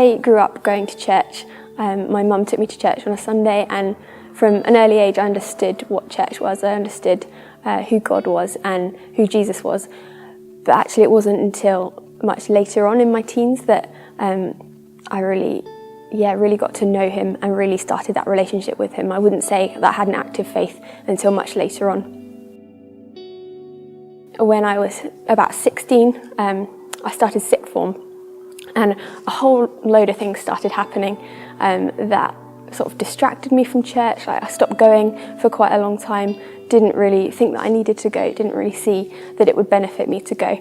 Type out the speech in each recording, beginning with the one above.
I grew up going to church. My mum took me to church on a Sunday, and from an early age I understood what church was. I understood who God was and who Jesus was. But actually it wasn't until much later on in my teens that I really got to know him and really started that relationship with him. I wouldn't say that I had an active faith until much later on. When I was about 16, I started sixth form, and a whole load of things started happening that sort of distracted me from church. Like, I stopped going for quite a long time, didn't really think that I needed to go, didn't really see that it would benefit me to go.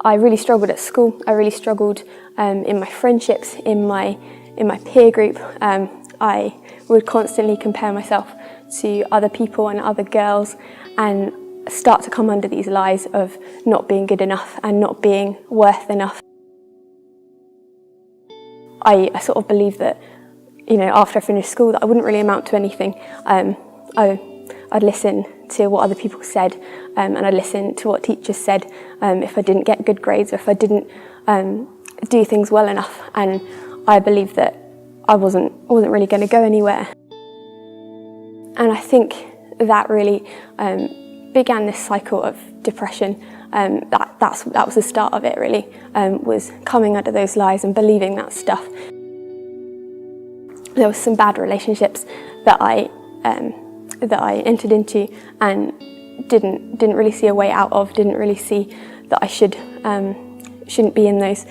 I really struggled at school. I really struggled in my friendships, in my peer group. I would constantly compare myself to other people and other girls and start to come under these lies of not being good enough and not being worth enough. I sort of believed that, after I finished school, that I wouldn't really amount to anything. I'd listen to what other people said, and I'd listen to what teachers said if I didn't get good grades or if I didn't do things well enough. And I believed that I wasn't really going to go anywhere. And I think that really began this cycle of depression. That was the start of it, really, was coming under those lies and believing that stuff. There were some bad relationships that I entered into and didn't really see a way out of, didn't really see that I shouldn't be in those.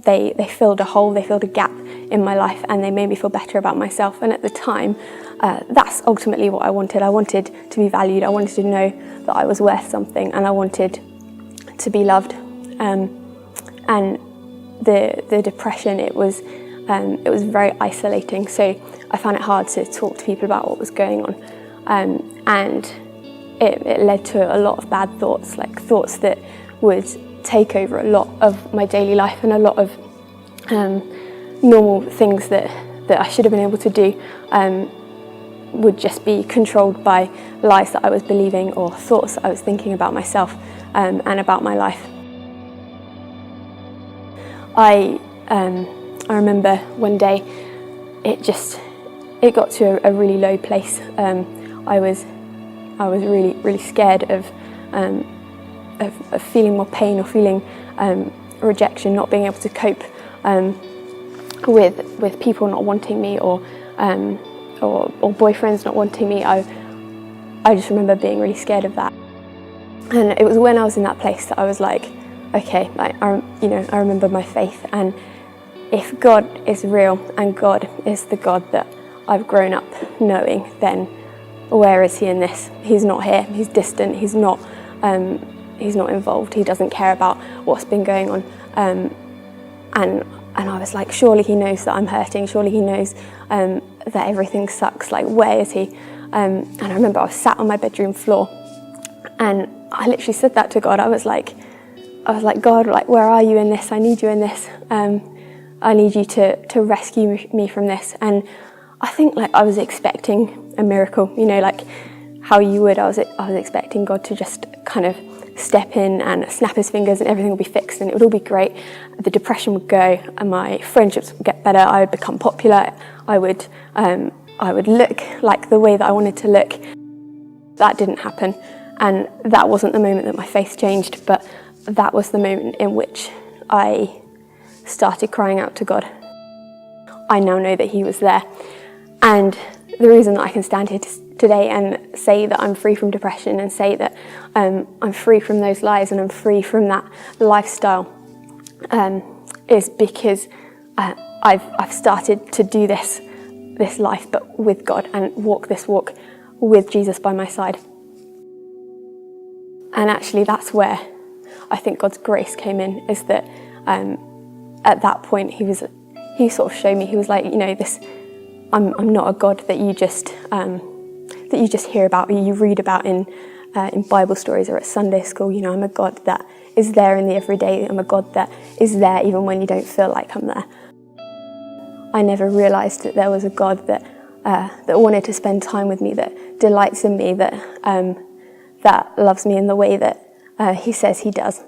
They filled a hole, they filled a gap in my life, and they made me feel better about myself. And at the time, that's ultimately what I wanted. I wanted to be valued, I wanted to know that I was worth something, and I wanted to be loved. And the depression, it was very isolating, so I found it hard to talk to people about what was going on. And it led to a lot of bad thoughts, like thoughts that would take over a lot of my daily life, and a lot of normal things that I should have been able to do would just be controlled by lies that I was believing or thoughts that I was thinking about myself and about my life. I remember one day it got to a really low place. I was really scared of feeling more pain or feeling rejection, not being able to cope with people not wanting me or boyfriends not wanting me. I just remember being really scared of that. And it was when I was in that place that I was like, okay, I remember my faith, and if God is real and God is the God that I've grown up knowing, then where is he in this? He's not here, he's distant, he's not involved, he doesn't care about what's been going on. And I was like, surely he knows that I'm hurting, surely he knows that everything sucks, like where is he? And I remember I was sat on my bedroom floor, and I literally said that to God. I was like, God, like, where are you in this? I need you in this. I need you to rescue me from this. And I think I was expecting a miracle, like how you would. I was expecting God to just kind of step in and snap his fingers and everything would be fixed and it would all be great. The depression would go and my friendships would get better. I would become popular. I would look like the way that I wanted to look. That didn't happen, and that wasn't the moment that my faith changed, but that was the moment in which I started crying out to God. I now know that he was there, and the reason that I can stand here today and say that I'm free from depression and say that I'm free from those lies and I'm free from that lifestyle is because I've started to do this life but with God, and walk this walk with Jesus by my side. And actually that's where I think God's grace came in, is that at that point he sort of showed me, he was like, I'm not a God that you just hear about or you read about in Bible stories or at Sunday school. I'm a God that is there in the everyday. I'm a God that is there even when you don't feel like I'm there. I never realised that there was a God that wanted to spend time with me, that delights in me, that loves me in the way that he says he does.